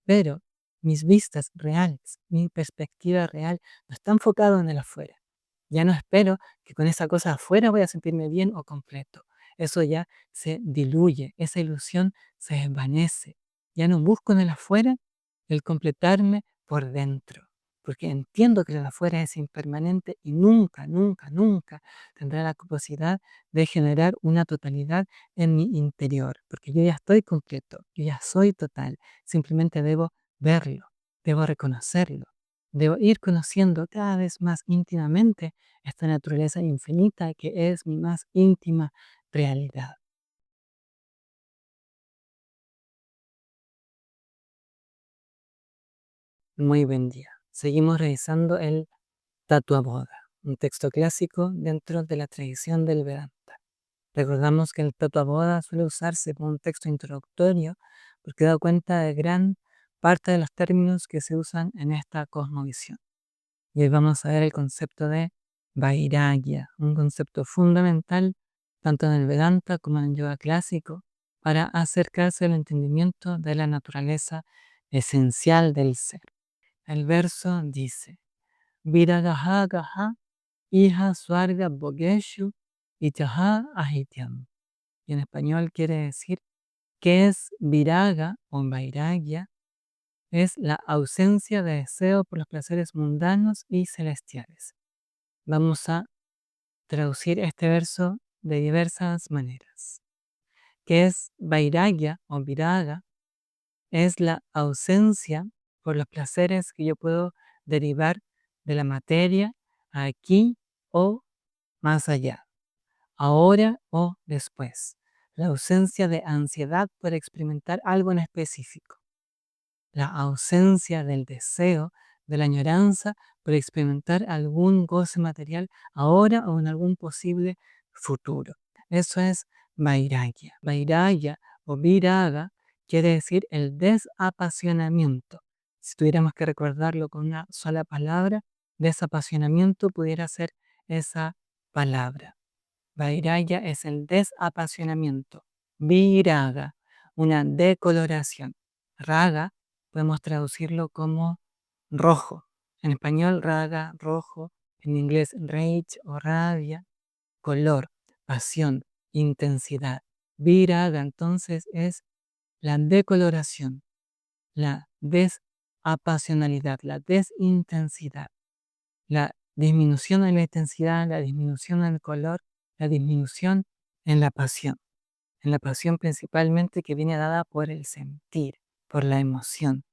pero mis vistas reales, mi perspectiva real, no está enfocado en el afuera. Ya no espero que con esa cosa afuera voy a sentirme bien o completo. Eso ya se diluye, esa ilusión se desvanece. Ya no busco en el afuera el completarme por dentro, porque entiendo que el afuera es impermanente y nunca, nunca, nunca tendrá la capacidad de generar una totalidad en mi interior, porque yo ya estoy completo, yo ya soy total, simplemente debo verlo, debo reconocerlo, debo ir conociendo cada vez más íntimamente esta naturaleza infinita que es mi más íntima realidad. Muy buen día. Seguimos revisando el Tattva-bodha, un texto clásico dentro de la tradición del Vedanta. Recordamos que el Tattva-bodha suele usarse como un texto introductorio porque da cuenta de gran parte de los términos que se usan en esta cosmovisión. Y hoy vamos a ver el concepto de Vairagya, un concepto fundamental tanto en el Vedanta como en el yoga clásico para acercarse al entendimiento de la naturaleza esencial del ser. El verso dice: Viragaha gaha iha swarga bogeshu itaha ahityam. Y en español quiere decir que es viraga o vairagya, es la ausencia de deseo por los placeres mundanos y celestiales. Vamos a traducir este verso de diversas maneras. ¿Qué es vairagya o viraga? Es la ausencia por los placeres que yo puedo derivar de la materia aquí o más allá, ahora o después. La ausencia de ansiedad por experimentar algo en específico. La ausencia del deseo, de la añoranza por experimentar algún goce material ahora o en algún posible futuro. Eso es vairagya. Vairagya o viraga quiere decir el desapasionamiento. Si tuviéramos que recordarlo con una sola palabra, desapasionamiento pudiera ser esa palabra. Vairagya es el desapasionamiento. Viraga, una decoloración. Raga podemos traducirlo como rojo. En español, raga, rojo. En inglés, rage o rabia. Color, pasión, intensidad. Viraga entonces es la decoloración, la desapasionalidad, la desintensidad, la disminución en la intensidad, la disminución en el color, la disminución en la pasión principalmente que viene dada por el sentir, por la emoción.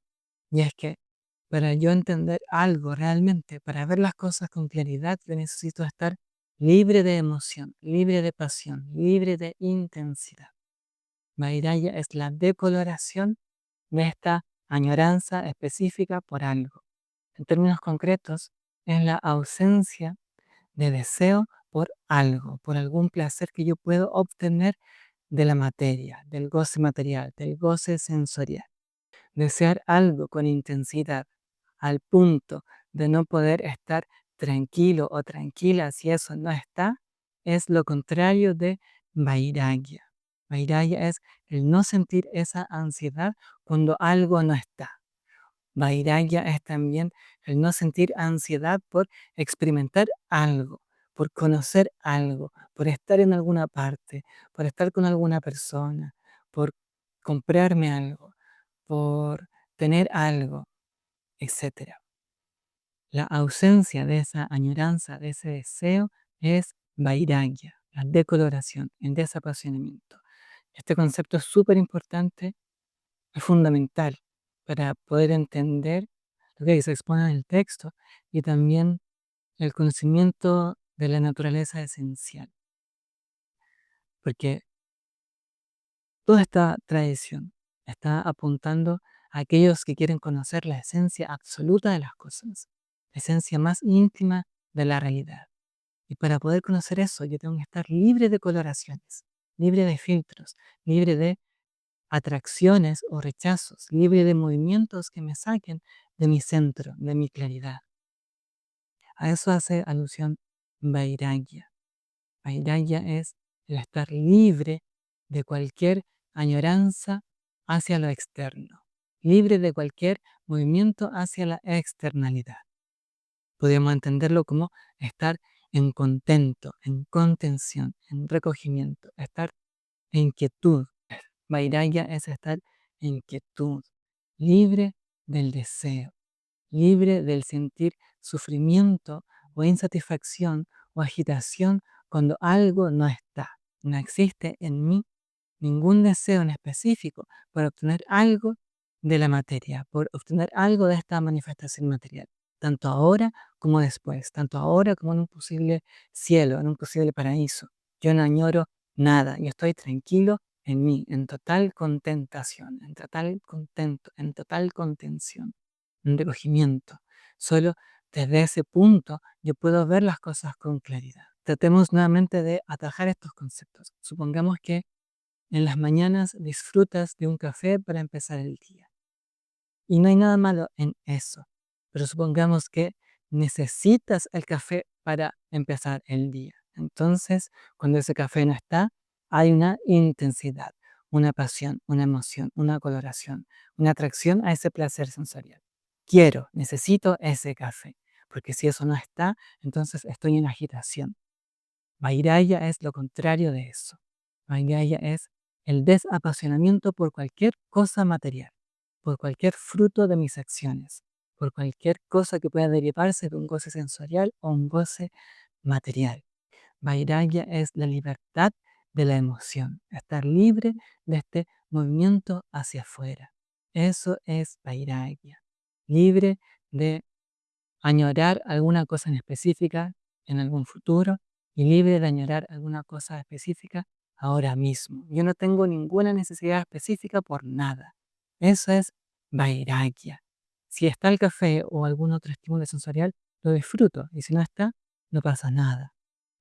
Y es que para yo entender algo realmente, para ver las cosas con claridad, yo necesito estar libre de emoción, libre de pasión, libre de intensidad. Vairaya es la decoloración de esta añoranza específica por algo. En términos concretos, es la ausencia de deseo por algo, por algún placer que yo puedo obtener de la materia, del goce material, del goce sensorial. Desear algo con intensidad al punto de no poder estar tranquilo o tranquila si eso no está, es lo contrario de vairagya. Vairagya es el no sentir esa ansiedad cuando algo no está. Vairagya es también el no sentir ansiedad por experimentar algo, por conocer algo, por estar en alguna parte, por estar con alguna persona, por comprarme algo, por tener algo, etcétera. La ausencia de esa añoranza, de ese deseo, es vairagya, la decoloración, el desapasionamiento. Este concepto es súper importante, es fundamental para poder entender lo que se expone en el texto y también el conocimiento de la naturaleza esencial. Porque toda esta tradición está apuntando a aquellos que quieren conocer la esencia absoluta de las cosas, la esencia más íntima de la realidad. Y para poder conocer eso, yo tengo que estar libre de coloraciones, libre de filtros, libre de atracciones o rechazos, libre de movimientos que me saquen de mi centro, de mi claridad. A eso hace alusión Vairagya. Vairagya es el estar libre de cualquier añoranza hacia lo externo. libre de cualquier movimiento hacia la externalidad. Podríamos entenderlo como estar en contento, en contención, en recogimiento, estar en quietud. Vairagya es estar en quietud, libre del deseo, libre del sentir sufrimiento o insatisfacción o agitación cuando algo no está. No existe en mí ningún deseo en específico por obtener algo de la materia, por obtener algo de esta manifestación material, tanto ahora como después, tanto ahora como en un posible cielo, en un posible paraíso. Yo no añoro nada, yo estoy tranquilo en mí, en total contentación, en total contento, en total contención, en recogimiento. Solo desde ese punto yo puedo ver las cosas con claridad. Tratemos nuevamente de atajar estos conceptos. Supongamos que en las mañanas disfrutas de un café para empezar el día. Y no hay nada malo en eso. Pero supongamos que necesitas el café para empezar el día. Entonces, cuando ese café no está, hay una intensidad, una pasión, una emoción, una coloración, una atracción a ese placer sensorial. Quiero, necesito ese café. Porque si eso no está, entonces estoy en agitación. Vairaya es lo contrario de eso. Vairaya es el desapasionamiento por cualquier cosa material, por cualquier fruto de mis acciones, por cualquier cosa que pueda derivarse de un goce sensorial o un goce material. Vairagya es la libertad de la emoción, estar libre de este movimiento hacia afuera. Eso es Vairagya, libre de añorar alguna cosa en específica en algún futuro y libre de añorar alguna cosa específica ahora mismo. Yo no tengo ninguna necesidad específica por nada. Eso es vairagya. Si está el café o algún otro estímulo sensorial, lo disfruto. Y si no está, no pasa nada.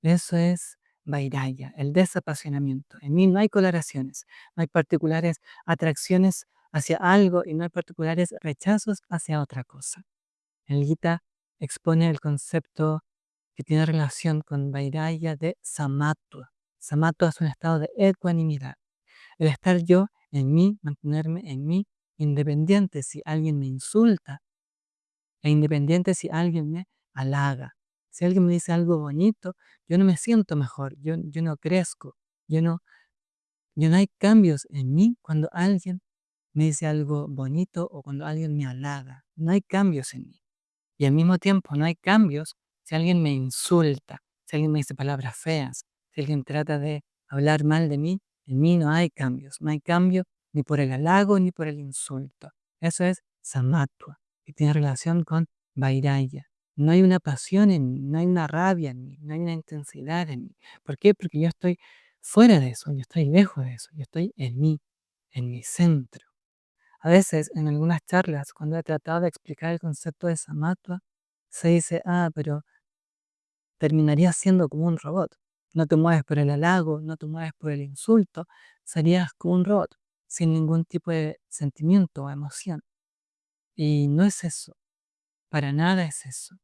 Eso es vairagya, el desapasionamiento. En mí no hay coloraciones, no hay particulares atracciones hacia algo y no hay particulares rechazos hacia otra cosa. El Gita expone el concepto que tiene relación con Vairagya de Samatva. Samatva es un estado de ecuanimidad. El estar yo en mí, mantenerme en mí, independiente si alguien me insulta e independiente si alguien me halaga. Si alguien me dice algo bonito, yo no me siento mejor, yo no crezco, yo no, yo no hay cambios en mí cuando alguien me dice algo bonito o cuando alguien me halaga. No hay cambios en mí. Y al mismo tiempo no hay cambios si alguien me insulta, si alguien me dice palabras feas, si alguien trata de hablar mal de mí, en mí no hay cambios. No hay cambio ni por el halago ni por el insulto. Eso es samatva, que tiene relación con vairaya. No hay una pasión en mí, no hay una rabia en mí, no hay una intensidad en mí. ¿Por qué? Porque yo estoy fuera de eso, yo estoy lejos de eso, yo estoy mí, en mi centro. A veces en algunas charlas, cuando he tratado de explicar el concepto de samatva, se dice, pero terminarías siendo como un robot. No te mueves por el halago, no te mueves por el insulto, serías como un robot, sin ningún tipo de sentimiento o emoción. Y no es eso, para nada es eso.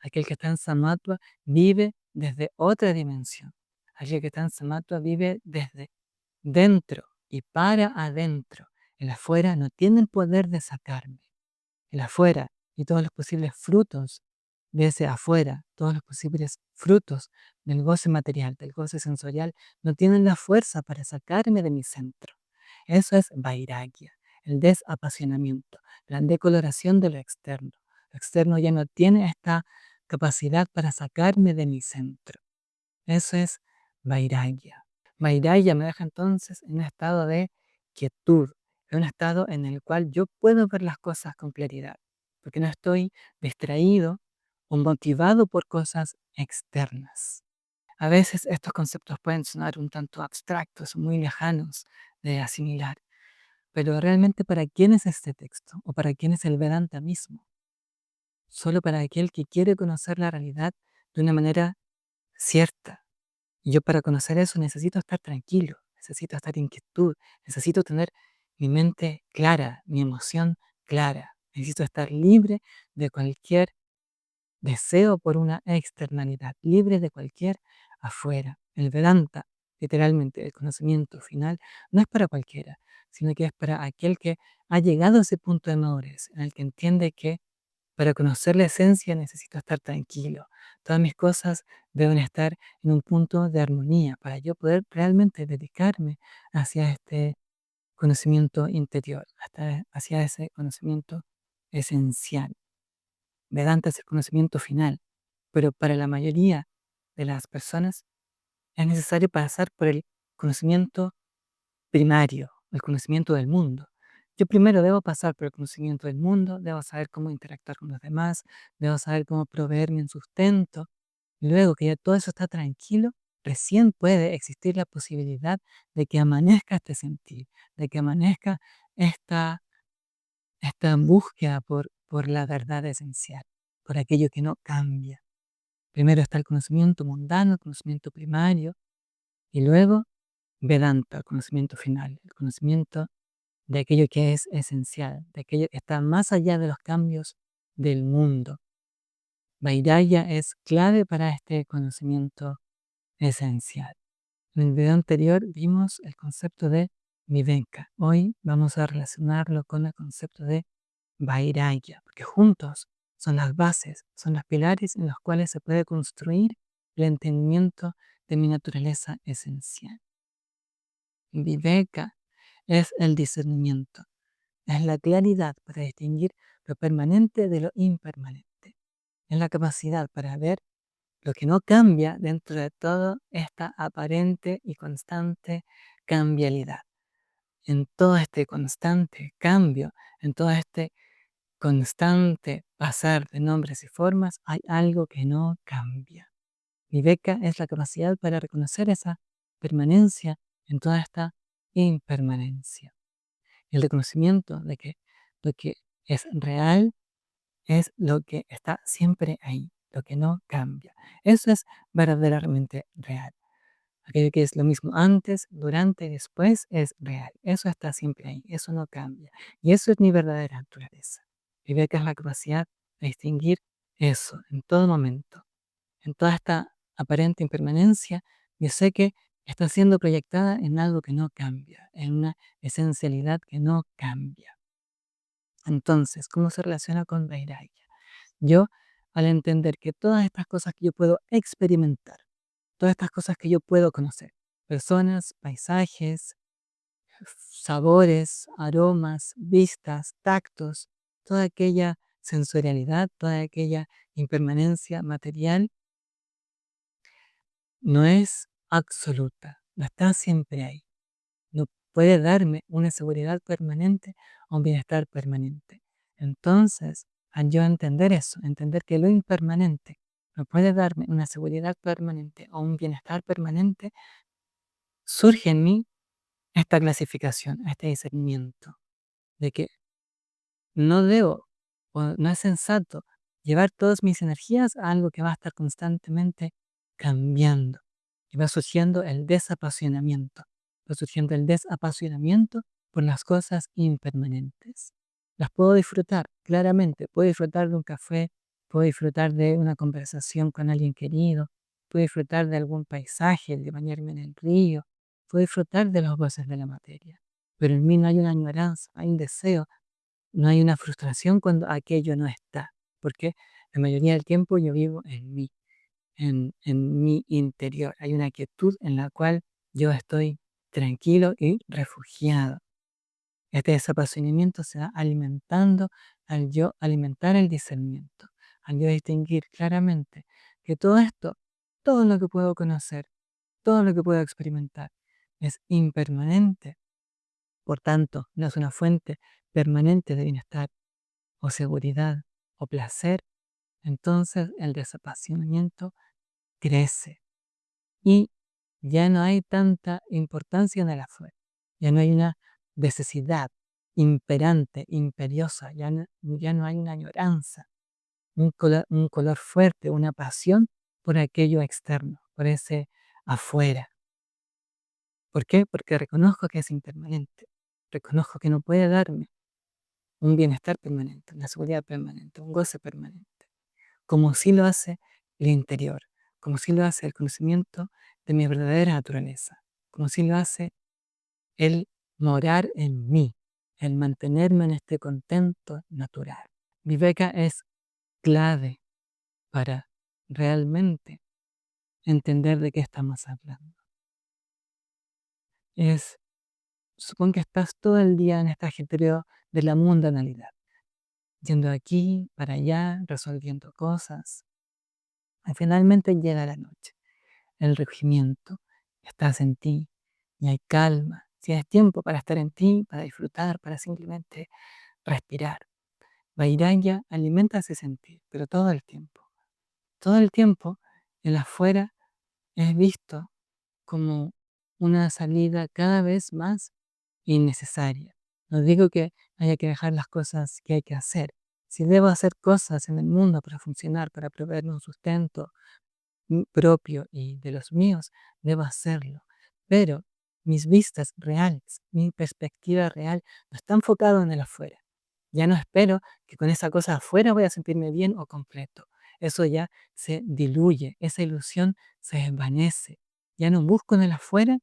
Aquel que está en samatva vive desde otra dimensión. Aquel que está en samatva vive desde dentro y para adentro. El afuera no tiene el poder de sacarme. El afuera y todos los posibles frutos de ese afuera, todos los posibles frutos del goce material, del goce sensorial, no tienen la fuerza para sacarme de mi centro. Eso es vairagya, el desapasionamiento, la decoloración de lo externo. Lo externo ya no tiene esta capacidad para sacarme de mi centro. Eso es vairagya. Vairagya me deja entonces en un estado de quietud, en un estado en el cual yo puedo ver las cosas con claridad, porque no estoy distraído o motivado por cosas externas. A veces estos conceptos pueden sonar un tanto abstractos, muy lejanos de asimilar, pero realmente ¿para quién es este texto? ¿O para quién es el Vedanta mismo? Solo para aquel que quiere conocer la realidad de una manera cierta. Y yo para conocer eso necesito estar tranquilo, necesito estar en quietud, necesito tener mi mente clara, mi emoción clara. Necesito estar libre de cualquier deseo por una externalidad, libre de cualquier afuera. El Vedanta, literalmente, el conocimiento final, no es para cualquiera. sino que es para aquel que ha llegado a ese punto de madurez, en el que entiende que para conocer la esencia necesito estar tranquilo. Todas mis cosas deben estar en un punto de armonía para yo poder realmente dedicarme hacia este conocimiento interior, hasta hacia ese conocimiento esencial. Vedanta es el conocimiento final, pero para la mayoría de las personas es necesario pasar por el conocimiento primario, el conocimiento del mundo. Yo primero debo pasar por el conocimiento del mundo, debo saber cómo interactuar con los demás, debo saber cómo proveerme un sustento. Y luego que ya todo eso está tranquilo, recién puede existir la posibilidad de que amanezca este sentir, de que amanezca esta, esta búsqueda por la verdad esencial, por aquello que no cambia. Primero está el conocimiento mundano, el conocimiento primario, y luego Vedanta, el conocimiento final, el conocimiento de aquello que es esencial, de aquello que está más allá de los cambios del mundo. Vairagya es clave para este conocimiento esencial. En el video anterior vimos el concepto de Viveka. Hoy vamos a relacionarlo con el concepto de Vairagya, porque juntos son las bases, son los pilares en los cuales se puede construir el entendimiento de mi naturaleza esencial. Viveka es el discernimiento, es la claridad para distinguir lo permanente de lo impermanente, es la capacidad para ver lo que no cambia dentro de toda esta aparente y constante cambialidad. En todo este constante cambio, en todo este constante pasar de nombres y formas, hay algo que no cambia. Viveka es la capacidad para reconocer esa permanencia en toda esta impermanencia. El reconocimiento de que lo que es real es lo que está siempre ahí, lo que no cambia. Eso es verdaderamente real. Aquello que es lo mismo antes, durante y después es real. Eso está siempre ahí, eso no cambia. Y eso es mi verdadera naturaleza. Viveka es la capacidad de distinguir eso en todo momento, en toda esta aparente impermanencia. Yo sé que está siendo proyectada en algo que no cambia, en una esencialidad que no cambia. Entonces, ¿cómo se relaciona con Vairagya? Yo, al entender que todas estas cosas que yo puedo experimentar, todas estas cosas que yo puedo conocer, personas, paisajes, sabores, aromas, vistas, tactos, toda aquella sensorialidad, toda aquella impermanencia material, no es absoluta, no está siempre ahí. No puede darme una seguridad permanente o un bienestar permanente. Entonces, al yo entender eso, entender que lo impermanente no puede darme una seguridad permanente o un bienestar permanente, surge en mí esta clasificación, este discernimiento de que no debo o no es sensato llevar todas mis energías a algo que va a estar constantemente cambiando y va surgiendo el desapasionamiento, va surgiendo el desapasionamiento por las cosas impermanentes. Las puedo disfrutar, claramente, puedo disfrutar de un café, puedo disfrutar de una conversación con alguien querido, puedo disfrutar de algún paisaje, de bañarme en el río, puedo disfrutar de los goces de la materia, pero en mí no hay una añoranza, hay un deseo, no hay una frustración cuando aquello no está, porque la mayoría del tiempo yo vivo en mí, en mi interior. Hay una quietud en la cual yo estoy tranquilo y refugiado. Este desapasionamiento se va alimentando al yo alimentar el discernimiento, al yo distinguir claramente que todo esto, todo lo que puedo conocer, todo lo que puedo experimentar, es impermanente. Por tanto, no es una fuente permanente de bienestar o seguridad o placer, entonces el desapasionamiento crece y ya no hay tanta importancia en el afuera, ya no hay una necesidad imperante, imperiosa, ya no hay una añoranza, un color fuerte, una pasión por aquello externo, por ese afuera. ¿Por qué? Porque reconozco que es impermanente, reconozco que no puede darme un bienestar permanente, una seguridad permanente, un goce permanente, como si lo hace el interior, como si lo hace el conocimiento de mi verdadera naturaleza, como si lo hace el morar en mí, el mantenerme en este contento natural. Viveka es clave para realmente entender de qué estamos hablando. Supón que estás todo el día en este ajetreo de la mundanalidad, yendo aquí, para allá, resolviendo cosas. Y finalmente llega la noche, el recogimiento, estás en ti y hay calma. Tienes tiempo para estar en ti, para disfrutar, para simplemente respirar. Vairagya alimenta ese sentir, pero todo el tiempo. Todo el tiempo, el afuera es visto como una salida cada vez más innecesaria. No digo que haya que dejar las cosas que hay que hacer. Si debo hacer cosas en el mundo para funcionar, para proveer un sustento propio y de los míos, debo hacerlo. Pero mis vistas reales, mi perspectiva real, no está enfocado en el afuera. Ya no espero que con esa cosa afuera voy a sentirme bien o completo. Eso ya se diluye, esa ilusión se desvanece. Ya no busco en el afuera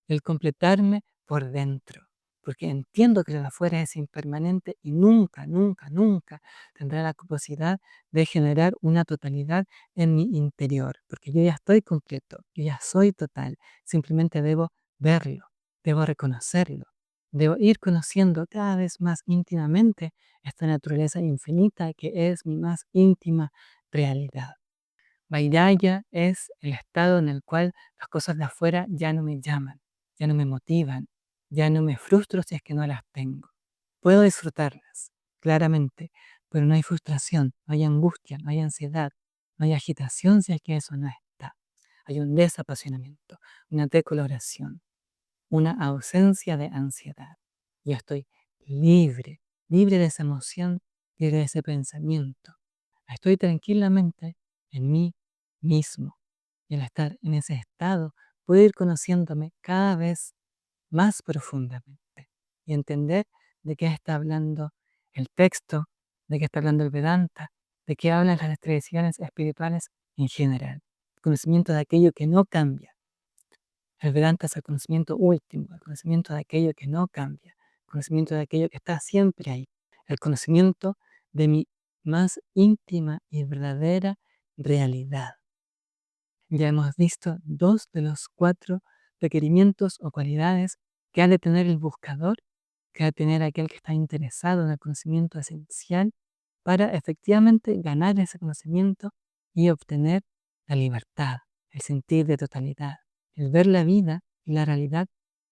el completarme por dentro, porque entiendo que el afuera es impermanente y nunca, nunca, nunca tendrá la capacidad de generar una totalidad en mi interior, porque yo ya estoy completo, yo ya soy total, simplemente debo verlo, debo reconocerlo, debo ir conociendo cada vez más íntimamente esta naturaleza infinita que es mi más íntima realidad. Vairagya es el estado en el cual las cosas de afuera ya no me llaman, ya no me motivan, ya no me frustro si es que no las tengo. Puedo disfrutarlas, claramente, pero no hay frustración, no hay angustia, no hay ansiedad, no hay agitación si es que eso no está. Hay un desapasionamiento, una decoloración, una ausencia de ansiedad. Yo estoy libre, libre de esa emoción, libre de ese pensamiento. Estoy tranquilamente en mí mismo. Y al estar en ese estado, puedo ir conociéndome cada vez más profundamente y entender de qué está hablando el texto, de qué está hablando el Vedanta, de qué hablan las tradiciones espirituales en general. El conocimiento de aquello que no cambia. El Vedanta es el conocimiento último, el conocimiento de aquello que no cambia, el conocimiento de aquello que está siempre ahí, el conocimiento de mi más íntima y verdadera realidad. Ya hemos visto dos de los 4 requerimientos o cualidades que ha de tener el buscador, que ha de tener aquel que está interesado en el conocimiento esencial para efectivamente ganar ese conocimiento y obtener la libertad, el sentir de totalidad, el ver la vida y la realidad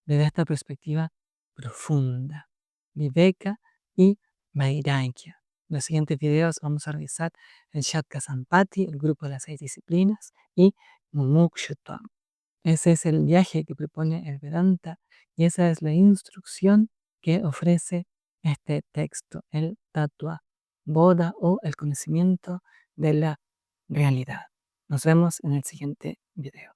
desde esta perspectiva profunda, Viveka y Vairagya. En los siguientes videos vamos a revisar el Shatka Sampati, el grupo de las 6 disciplinas, y Mumukshutvam. Ese es el viaje que propone el Vedanta y esa es la instrucción que ofrece este texto, el Tattva Bodha o el conocimiento de la realidad. Nos vemos en el siguiente video.